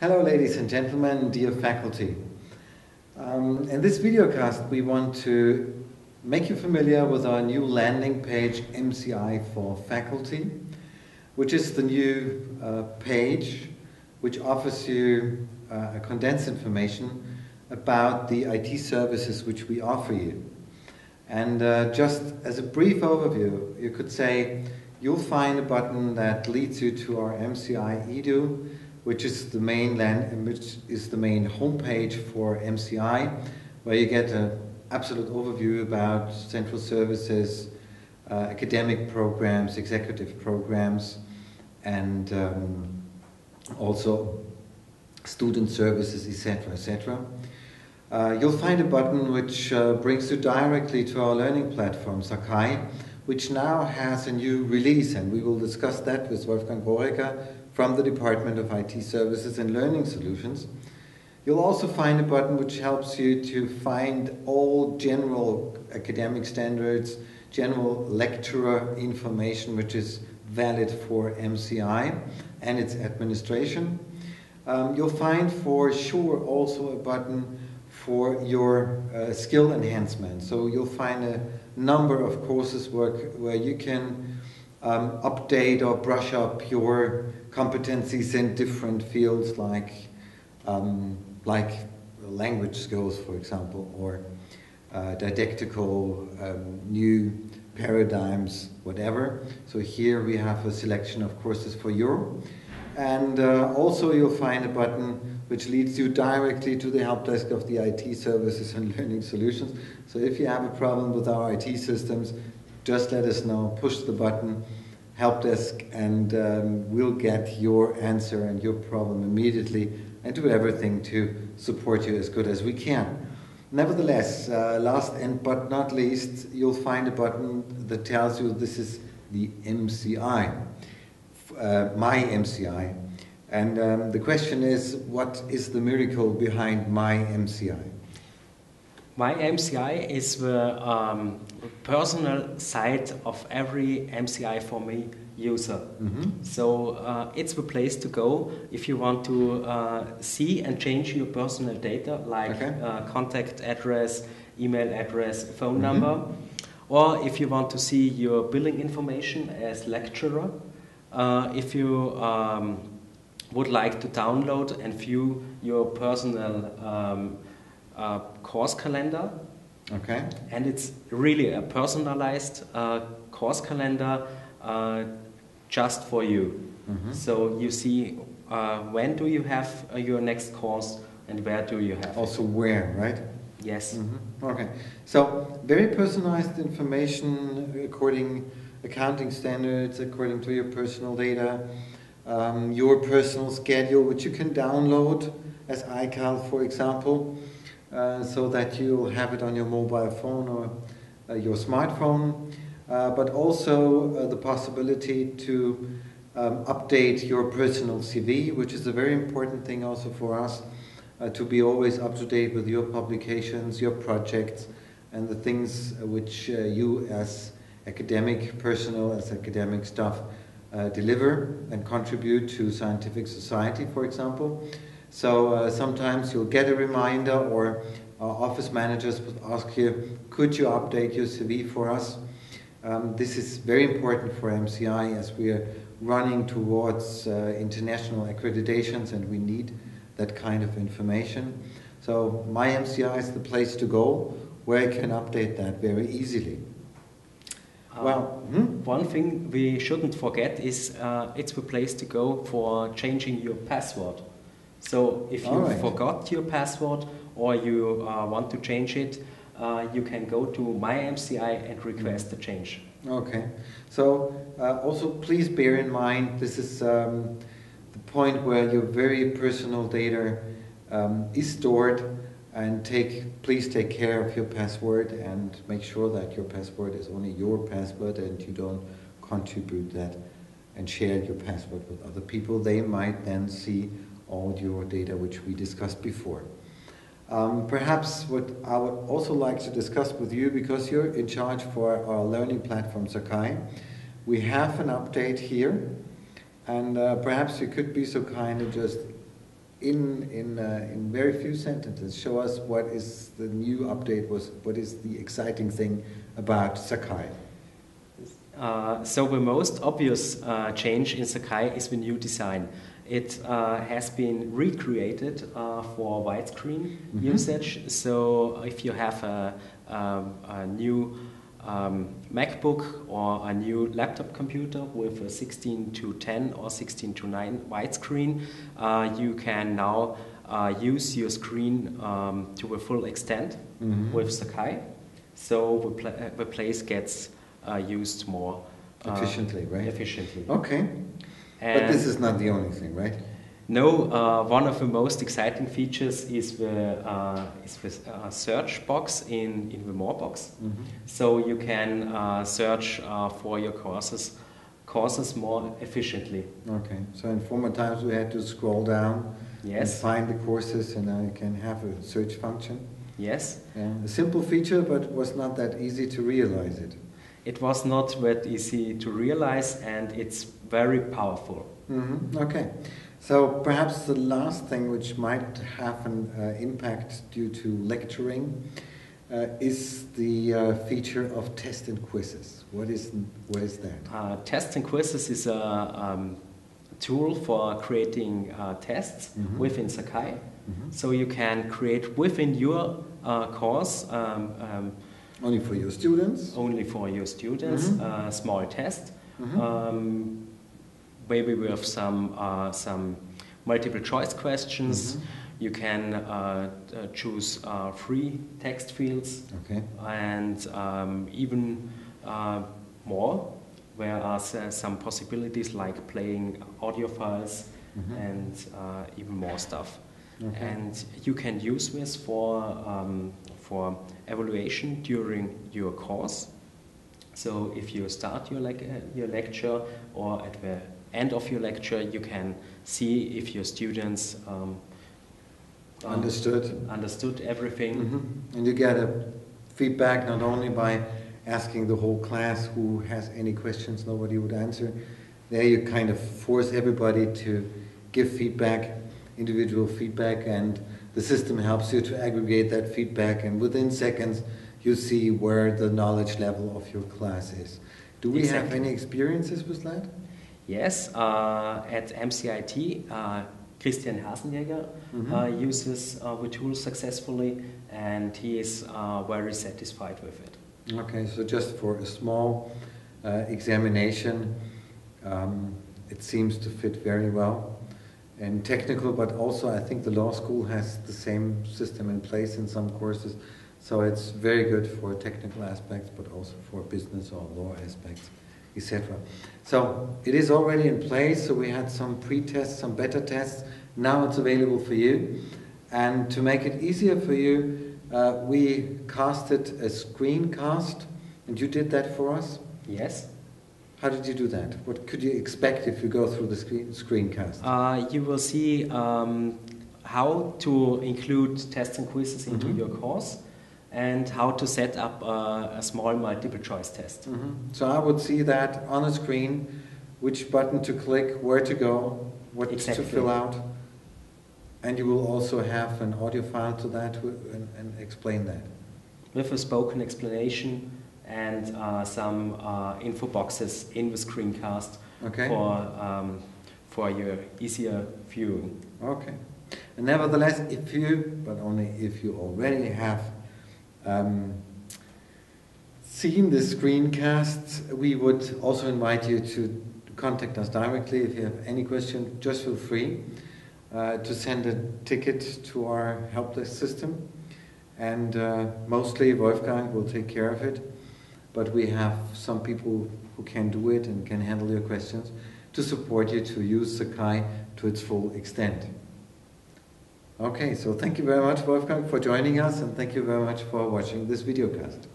Hello ladies and gentlemen, dear faculty. In this videocast we want to make you familiar with our new landing page MCI4Faculty, which is the new page which offers you condensed information about the IT services which we offer you. And just as a brief overview, you could say you'll find a button that leads you to our MCI Edu, which is the main homepage for MCI, where you get an absolute overview about central services, academic programs, executive programs, and also student services, etc., etc. You'll find a button which brings you directly to our learning platform, Sakai, which now has a new release, and we will discuss that with Wolfgang Borecker from the Department of IT Services and Learning Solutions. You'll also find a button which helps you to find all general academic standards, general lecturer information which is valid for MCI and its administration. You'll find for sure also a button for your skill enhancement. So you'll find a number of courses where you can update or brush up your competencies in different fields like language skills, for example, or didactical new paradigms, whatever. So here we have a selection of courses for you. And also you'll find a button which leads you directly to the help desk of the IT Services and Learning Solutions. So if you have a problem with our IT systems, just let us know, push the button, help desk, and we'll get your answer and your problem immediately and do everything to support you as good as we can. Nevertheless, last but not least, you'll find a button that tells you this is the MCI, MA-MCI. And the question is, what is the miracle behind MA-MCI? MA-MCI is the personal site of every MCI for me user. Mm-hmm. So it's the place to go if you want to see and change your personal data, like contact address, email address, phone number, or if you want to see your billing information as lecturer, if you would like to download and view your personal course calendar. Okay. And it's really a personalized course calendar just for you. Mm-hmm. So you see when do you have your next course and where do you have also it. Where, right? Yes. Mm-hmm. Okay. So very personalized information according accounting standards, according to your personal data, your personal schedule, which you can download as iCal, for example, so that you'll have it on your mobile phone or your smartphone, but also the possibility to update your personal CV, which is a very important thing also for us, to be always up to date with your publications, your projects, and the things which you as academic personnel, as academic staff, deliver and contribute to scientific society, for example. So sometimes you'll get a reminder, or our office managers would ask you, could you update your CV for us? This is very important for MCI as we are running towards international accreditations, and we need that kind of information. So MA-MCI is the place to go where you can update that very easily. One thing we shouldn't forget is it's the place to go for changing your password. So if you forgot your password or you want to change it, you can go to MA-MCI and request a change. Okay. So also please bear in mind this is the point where your very personal data is stored, and please take care of your password and make sure that your password is only your password and you don't contribute that and share your password with other people. They might then see all your data which we discussed before. Perhaps what I would also like to discuss with you, because you're in charge for our learning platform Sakai, we have an update here, and perhaps you could be so kind and just in very few sentences, show us what is the new update, what is the exciting thing about Sakai? So the most obvious change in Sakai is the new design. It has been recreated for widescreen usage. So if you have a new MacBook or a new laptop computer with a 16:10 or 16:9 widescreen, you can now use your screen to the full extent with Sakai. So the place gets used more efficiently, right? Efficiently. Okay. And but this is not the only thing, right? No, one of the most exciting features is the search box in the More box. So you can search for your courses more efficiently. Okay. So in former times we had to scroll down and find the courses, and now you can have a search function. Yes. A simple feature, but it was not that easy to realize it. It was not that easy to realize, and it's very powerful. Okay. So perhaps the last thing which might have an impact due to lecturing is the feature of test and quizzes. What is that? Test and quizzes is a tool for creating tests within Sakai. So you can create within your course only for your students? Only for your students, a small test. Maybe we have some multiple choice questions. You can choose 3 text fields, and even more. There are some possibilities like playing audio files and even more stuff. And you can use this for evaluation during your course. So if you start your lecture, or at the end of your lecture, you can see if your students understood everything. And you get a feedback not only by asking the whole class who has any questions nobody would answer. There you kind of force everybody to give feedback, individual feedback, and the system helps you to aggregate that feedback, and within seconds you see where the knowledge level of your class is. Do we have any experiences with that? Yes, at MCIT, Christian Hasenjäger uses the tool successfully, and he is very satisfied with it. Okay, so just for a small examination, it seems to fit very well. And technical, but also I think the law school has the same system in place in some courses. So it's very good for technical aspects, but also for business or law aspects, etc. So it is already in place. So we had some pre-tests, some beta tests. Now it's available for you. And to make it easier for you, we casted a screencast, and you did that for us? Yes. How did you do that? What could you expect if you go through the screencast? You will see how to include tests and quizzes into your course, and how to set up a small multiple choice test. So I would see that on a screen, which button to click, where to go, what to fill out, and you will also have an audio file to that and explain that. With a spoken explanation and some info boxes in the screencast for your easier viewing. Okay. And nevertheless, if you, but only if you already have seen the screencasts, we would also invite you to contact us directly. If you have any question, just feel free to send a ticket to our help desk system, and mostly Wolfgang will take care of it. But we have some people who can do it and can handle your questions to support you to use Sakai to its full extent. Okay, so thank you very much, Wolfgang, for joining us, and thank you very much for watching this videocast.